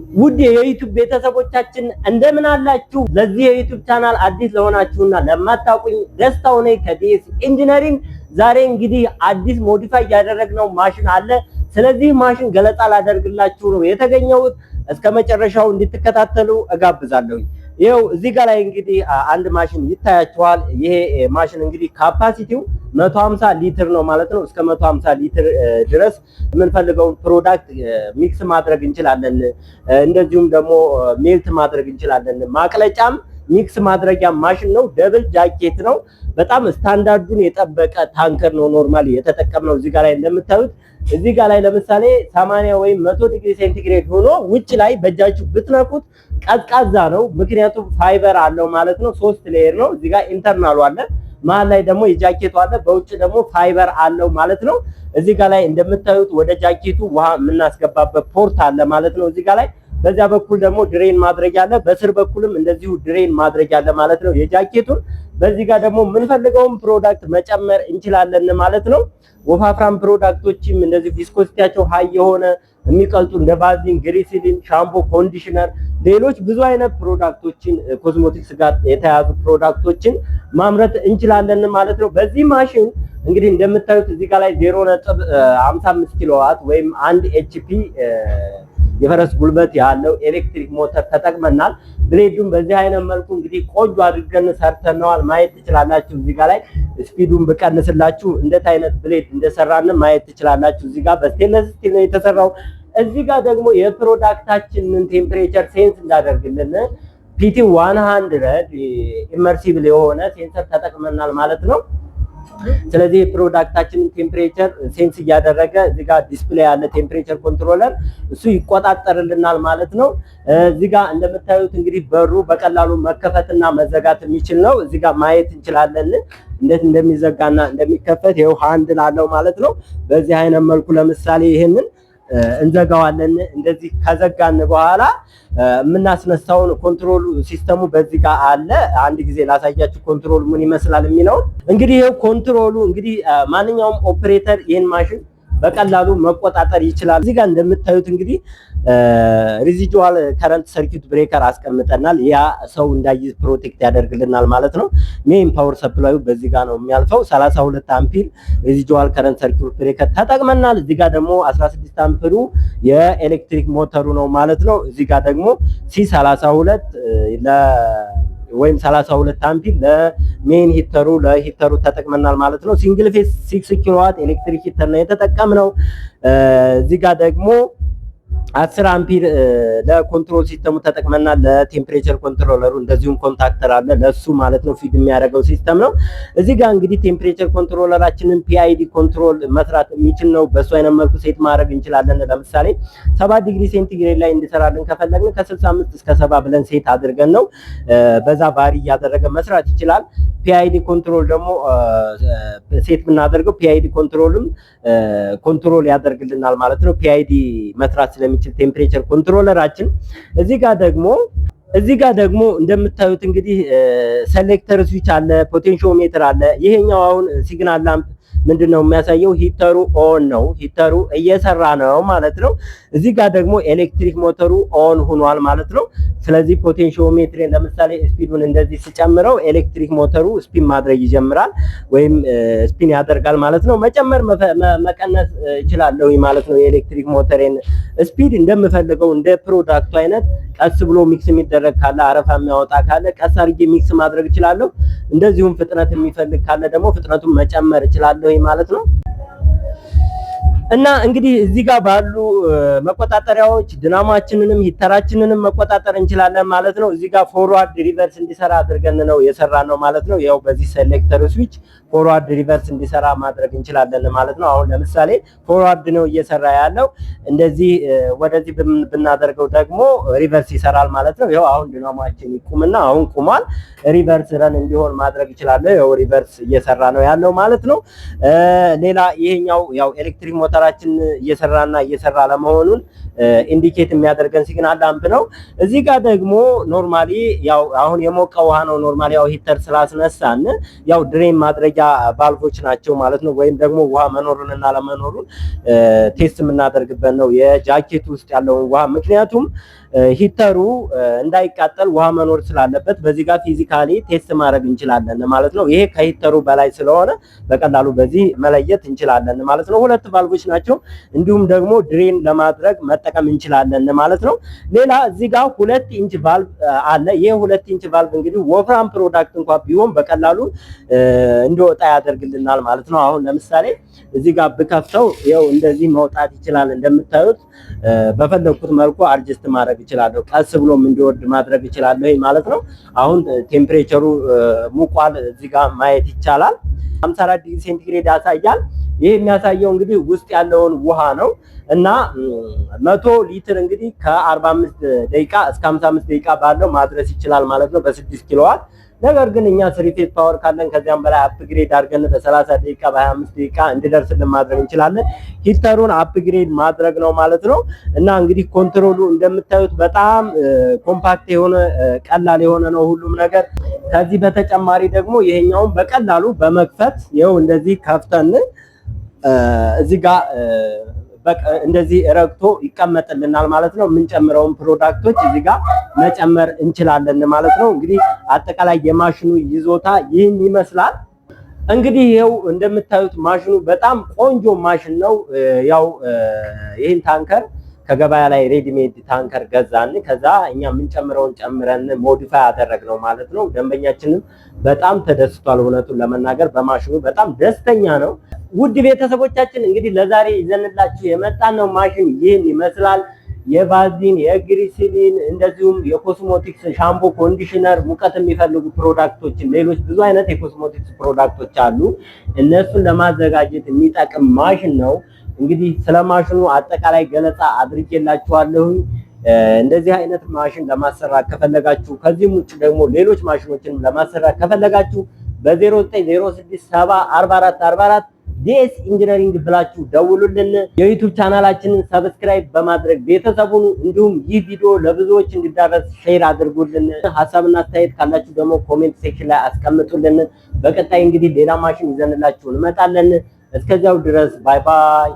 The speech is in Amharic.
ውድ የዩቲዩብ ቤተሰቦቻችን እንደምን አላችሁ? ለዚህ የዩቲዩብ ቻናል አዲስ ለሆናችሁና ለማታውቁኝ ደስታው ነኝ ከዲኤስ ኢንጂነሪንግ። ዛሬ እንግዲህ አዲስ ሞዲፋይ ያደረግነው ማሽን አለ። ስለዚህ ማሽን ገለጻ ላደርግላችሁ ነው የተገኘሁት። እስከ መጨረሻው እንድትከታተሉ እጋብዛለሁ። ይሄው እዚህ ጋር ላይ እንግዲህ አንድ ማሽን ይታያችኋል። ይሄ ማሽን እንግዲህ ካፓሲቲው 150 ሊትር ነው ማለት ነው። እስከ 150 ሊትር ድረስ የምንፈልገውን ፕሮዳክት ሚክስ ማድረግ እንችላለን። እንደዚሁም ደግሞ ሜልት ማድረግ እንችላለን። ማቅለጫም ሚክስ ማድረጊያ ማሽን ነው። ደብል ጃኬት ነው። በጣም ስታንዳርዱን የጠበቀ ታንከር ነው ኖርማሊ የተጠቀምነው። እዚህ ጋር ላይ እንደምታዩት እዚህ ጋር ላይ ለምሳሌ 80 ወይም 100 ዲግሪ ሴንቲግሬድ ሆኖ ውጭ ላይ በእጃችሁ ብትነኩት ቀዝቃዛ ነው። ምክንያቱም ፋይበር አለው ማለት ነው። 3 ሌየር ነው። እዚህ ጋር ኢንተርናሉ አለ፣ መሀል ላይ ደግሞ የጃኬቱ አለ፣ በውጭ ደግሞ ፋይበር አለው ማለት ነው። እዚህ ጋር ላይ እንደምታዩት ወደ ጃኬቱ ውሃ የምናስገባበት ፖርት አለ ማለት ነው። እዚህ ጋር ላይ በዚያ በኩል ደግሞ ድሬን ማድረግ አለ፣ በስር በኩልም እንደዚሁ ድሬን ማድረግ አለ ማለት ነው የጃኬቱን። በዚህ ጋር ደግሞ የምንፈልገውን ፕሮዳክት መጨመር እንችላለን ማለት ነው። ወፋፍራም ፕሮዳክቶችም እንደዚህ ቪስኮሲቲያቸው ሃይ የሆነ የሚቀልጡ እንደ ቫዝሊን፣ ግሪሲሊን፣ ሻምፖ፣ ኮንዲሽነር፣ ሌሎች ብዙ አይነት ፕሮዳክቶችን ኮስሞቲክስ ጋር የተያዙ ፕሮዳክቶችን ማምረት እንችላለን ማለት ነው። በዚህ ማሽን እንግዲህ እንደምታዩት እዚህ ጋር ላይ 0.55 ኪሎዋት ወይም 1 ኤችፒ የፈረስ ጉልበት ያለው ኤሌክትሪክ ሞተር ተጠቅመናል። ብሌዱን በዚህ አይነት መልኩ እንግዲህ ቆንጆ አድርገን ሰርተነዋል። ማየት ትችላላችሁ። እዚህ ጋር ላይ ስፒዱን ብቀንስላችሁ እንዴት አይነት ብሌድ እንደሰራን ማየት ትችላላችሁ። እዚህ ጋር በስቴንለስ ስቲል ነው የተሰራው። እዚህ ጋር ደግሞ የፕሮዳክታችንን ቴምፕሬቸር ሴንስ እንዳደርግልን ፒቲ 100 ኢመርሲብል የሆነ ሴንሰር ተጠቅመናል ማለት ነው። ስለዚህ የፕሮዳክታችንን ቴምፕሬቸር ሴንስ እያደረገ እዚህ ጋር ዲስፕሌይ ያለ ቴምፕሬቸር ኮንትሮለር እሱ ይቆጣጠርልናል ማለት ነው። እዚህ ጋር እንደምታዩት እንግዲህ በሩ በቀላሉ መከፈትና መዘጋት የሚችል ነው። እዚህ ጋር ማየት እንችላለን እንዴት እንደሚዘጋና እንደሚከፈት። ይኸው ሃንድል አለው ማለት ነው። በዚህ አይነት መልኩ ለምሳሌ ይሄንን እንዘጋዋለን። እንደዚህ ከዘጋን በኋላ የምናስነሳውን ኮንትሮል ሲስተሙ በዚህ ጋር አለ። አንድ ጊዜ ላሳያችሁ ኮንትሮል ምን ይመስላል የሚለው። እንግዲህ ይሄው ኮንትሮሉ እንግዲህ ማንኛውም ኦፕሬተር ይሄን ማሽን በቀላሉ መቆጣጠር ይችላል። እዚህ ጋር እንደምታዩት እንግዲህ ሬዚጁዋል ከረንት ሰርኪት ብሬከር አስቀምጠናል። ያ ሰው እንዳይዝ ፕሮቴክት ያደርግልናል ማለት ነው። ሜን ፓወር ሰፕላዩ በዚህ ጋር ነው የሚያልፈው። 32 አምፒር ሬዚጁዋል ከረንት ሰርኪት ብሬከር ተጠቅመናል። እዚህ ጋር ደግሞ 16 አምፒሩ የኤሌክትሪክ ሞተሩ ነው ማለት ነው። እዚህ ጋር ደግሞ C32 ወይም 32 አምፒር ለሜን ሂተሩ ለሂተሩ ተጠቅመናል ማለት ነው። ሲንግል ፌስ 6 ኪሎዋት ኤሌክትሪክ ሂተር ነው የተጠቀምነው። እዚህ ጋር ደግሞ 10 አምፒር ለኮንትሮል ሲስተሙ ተጠቅመናል። ለቴምፕሬቸር ኮንትሮለሩ እንደዚሁም ኮንታክተር አለ ለሱ ማለት ነው ፊድ የሚያደርገው ሲስተም ነው። እዚህ ጋር እንግዲህ ቴምፕሬቸር ኮንትሮለራችንን ፒአይዲ ኮንትሮል መስራት የሚችል ነው። በሱ አይነት መልኩ ሴት ማድረግ እንችላለን። ለምሳሌ 7 ዲግሪ ሴንቲግሬድ ላይ እንዲሰራልን ከፈለግን ከ65 እስከ 70 ብለን ሴት አድርገን ነው በዛ ባሪ እያደረገ መስራት ይችላል። ፒአይዲ ኮንትሮል ደግሞ ሴት ብናደርገው ፒአይዲ ኮንትሮልም ኮንትሮል ያደርግልናል ማለት ነው። ፒአይዲ መስራት ስለሚችል ቴምፕሬቸር ኮንትሮለራችን እዚህ ጋር ደግሞ እንደምታዩት እንግዲህ ሴሌክተር ስዊች አለ፣ ፖቴንሺዮሜትር አለ። ይሄኛው አሁን ሲግናል ላምፕ ምንድነው የሚያሳየው? ሂተሩ ኦን ነው፣ ሂተሩ እየሰራ ነው ማለት ነው። እዚህ ጋር ደግሞ ኤሌክትሪክ ሞተሩ ኦን ሆኗል ማለት ነው። ስለዚህ ፖቴንሺዮሜትር ለምሳሌ ስፒዱን እንደዚህ ሲጨምረው ኤሌክትሪክ ሞተሩ ስፒን ማድረግ ይጀምራል ወይም ስፒን ያደርጋል ማለት ነው። መጨመር መቀነስ እችላለሁ ማለት ነው። የኤሌክትሪክ ሞተሬን ስፒድ እንደምፈልገው እንደ ፕሮዳክቱ አይነት ቀስ ብሎ ሚክስ የሚደረግ ካለ አረፋ የሚያወጣ ካለ ቀስ አድርጌ ሚክስ ማድረግ እችላለሁ። እንደዚሁም ፍጥነት የሚፈልግ ካለ ደግሞ ፍጥነቱን መጨመር እችላለሁ ማለት ነው። እና እንግዲህ እዚህ ጋር ባሉ መቆጣጠሪያዎች ድናማችንንም ሂተራችንንም መቆጣጠር እንችላለን ማለት ነው። እዚህ ጋር ፎርዋርድ ሪቨርስ እንዲሰራ አድርገን ነው የሰራነው ማለት ነው። ያው በዚህ ሴሌክተር ስዊች ፎርዋርድ ሪቨርስ እንዲሰራ ማድረግ እንችላለን ማለት ነው። አሁን ለምሳሌ ፎርዋርድ ነው እየሰራ ያለው፣ እንደዚህ ወደዚህ ብናደርገው ደግሞ ሪቨርስ ይሰራል ማለት ነው። ያው አሁን ድናማችን ይቁምና አሁን ቁሟል። ሪቨርስ ረን እንዲሆን ማድረግ ይችላል። ያው ሪቨርስ እየሰራ ነው ያለው ማለት ነው። ሌላ ይሄኛው ያው ኤሌክትሪክ ሞተራችን እየሰራ ለመሆኑን ኢንዲኬት የሚያደርገን ሲግናል ላምፕ ነው። እዚህ ጋር ደግሞ ኖርማሊ ያው አሁን የሞቀ ውሃ ነው ኖርማሊ ያው ሂተር ስላስነሳን ያው ድሬን ማድረጊያ ቫልቮች ናቸው ማለት ነው። ወይም ደግሞ ውሃ መኖሩንና ለመኖሩን ቴስት የምናደርግበት ነው የጃኬት ውስጥ ያለውን ውሃ። ምክንያቱም ሂተሩ እንዳይቃጠል ውሃ መኖር ስላለበት በዚህ ጋር ፊዚካሊ ቴስት ማድረግ እንችላለን ማለት ነው። ይሄ ከሂተሩ በላይ ስለሆነ በቀላሉ በዚህ መለየት እንችላለን ማለት ነው። ሁለት ቫልቮች ናቸው። እንዲሁም ደግሞ ድሬን ለማድረግ መጠቀም እንችላለን ማለት ነው። ሌላ እዚህ ጋር 2 ኢንች ቫልቭ አለ። ይሄ 2 ኢንች ቫልቭ እንግዲህ ወፍራም ፕሮዳክት እንኳን ቢሆን በቀላሉ እንዲወጣ ያደርግልናል ማለት ነው። አሁን ለምሳሌ እዚህ ጋር ብከፍተው ይኸው እንደዚህ መውጣት ይችላል። እንደምታዩት በፈለኩት መልኩ አድጀስት ማድረግ እችላለሁ። ቀስ ብሎም እንዲወርድ ማድረግ እችላለሁ ማለት ነው። አሁን ቴምፕሬቸሩ ሙቋል እዚህ ጋር ማየት ይቻላል። 54 ዲግሪ ሴንቲግሬድ ያሳያል። ይሄ የሚያሳየው እንግዲህ ውስጥ ያለውን ውሃ ነው እና 100 ሊትር እንግዲህ ከ45 ደቂቃ እስከ 55 ደቂቃ ባለው ማድረስ ይችላል ማለት ነው በ6 ኪሎዋት። ነገር ግን እኛ 3 ፌዝ ፓወር ካለን ከዚያም በላይ አፕግሬድ አድርገን በ30 ደቂቃ በ25 ደቂቃ እንዲደርስልን ማድረግ እንችላለን። ሂተሩን አፕግሬድ ማድረግ ነው ማለት ነው። እና እንግዲህ ኮንትሮሉ እንደምታዩት በጣም ኮምፓክት የሆነ ቀላል የሆነ ነው ሁሉም ነገር። ከዚህ በተጨማሪ ደግሞ ይሄኛውን በቀላሉ በመክፈት ይኸው እንደዚህ ከፍተን እዚህ ጋር እንደዚህ ረግቶ ይቀመጥልናል ማለት ነው። የምንጨምረውን ፕሮዳክቶች እዚህ ጋር መጨመር እንችላለን ማለት ነው። እንግዲህ አጠቃላይ የማሽኑ ይዞታ ይህን ይመስላል። እንግዲህ ይኸው እንደምታዩት ማሽኑ በጣም ቆንጆ ማሽን ነው። ያው ይህን ታንከር ከገበያ ላይ ሬዲሜድ ታንከር ገዛን። ከዛ እኛ የምንጨምረውን ጨምረን ሞዲፋይ ያደረግነው ማለት ነው። ደንበኛችንም በጣም ተደስቷል። እውነቱን ለመናገር በማሽኑ በጣም ደስተኛ ነው። ውድ ቤተሰቦቻችን እንግዲህ ለዛሬ ይዘንላችሁ የመጣነው ማሽን ይህን ይመስላል። የቫዝሊን፣ የግሪሲሊን እንደዚሁም የኮስሞቲክስ ሻምፖ፣ ኮንዲሽነር፣ ሙቀት የሚፈልጉ ፕሮዳክቶችን ሌሎች ብዙ አይነት የኮስሞቲክስ ፕሮዳክቶች አሉ። እነሱን ለማዘጋጀት የሚጠቅም ማሽን ነው። እንግዲህ ስለ ማሽኑ አጠቃላይ ገለጻ አድርጌላችኋለሁ። እንደዚህ አይነት ማሽን ለማሰራት ከፈለጋችሁ ከዚህም ውጭ ደግሞ ሌሎች ማሽኖችን ለማሰራት ከፈለጋችሁ በ0906704444 ዲኤስ ኢንጂነሪንግ ብላችሁ ደውሉልን። የዩቲዩብ ቻናላችንን ሰብስክራይብ በማድረግ ቤተሰቡን እንዲሁም ይህ ቪዲዮ ለብዙዎች እንዲዳረስ ሼር አድርጉልን። ሐሳብና አስተያየት ካላችሁ ደግሞ ኮሜንት ሴክሽን ላይ አስቀምጡልን። በቀጣይ እንግዲህ ሌላ ማሽን ይዘንላችሁ እንመጣለን። እስከዚያው ድረስ ባይ ባይ።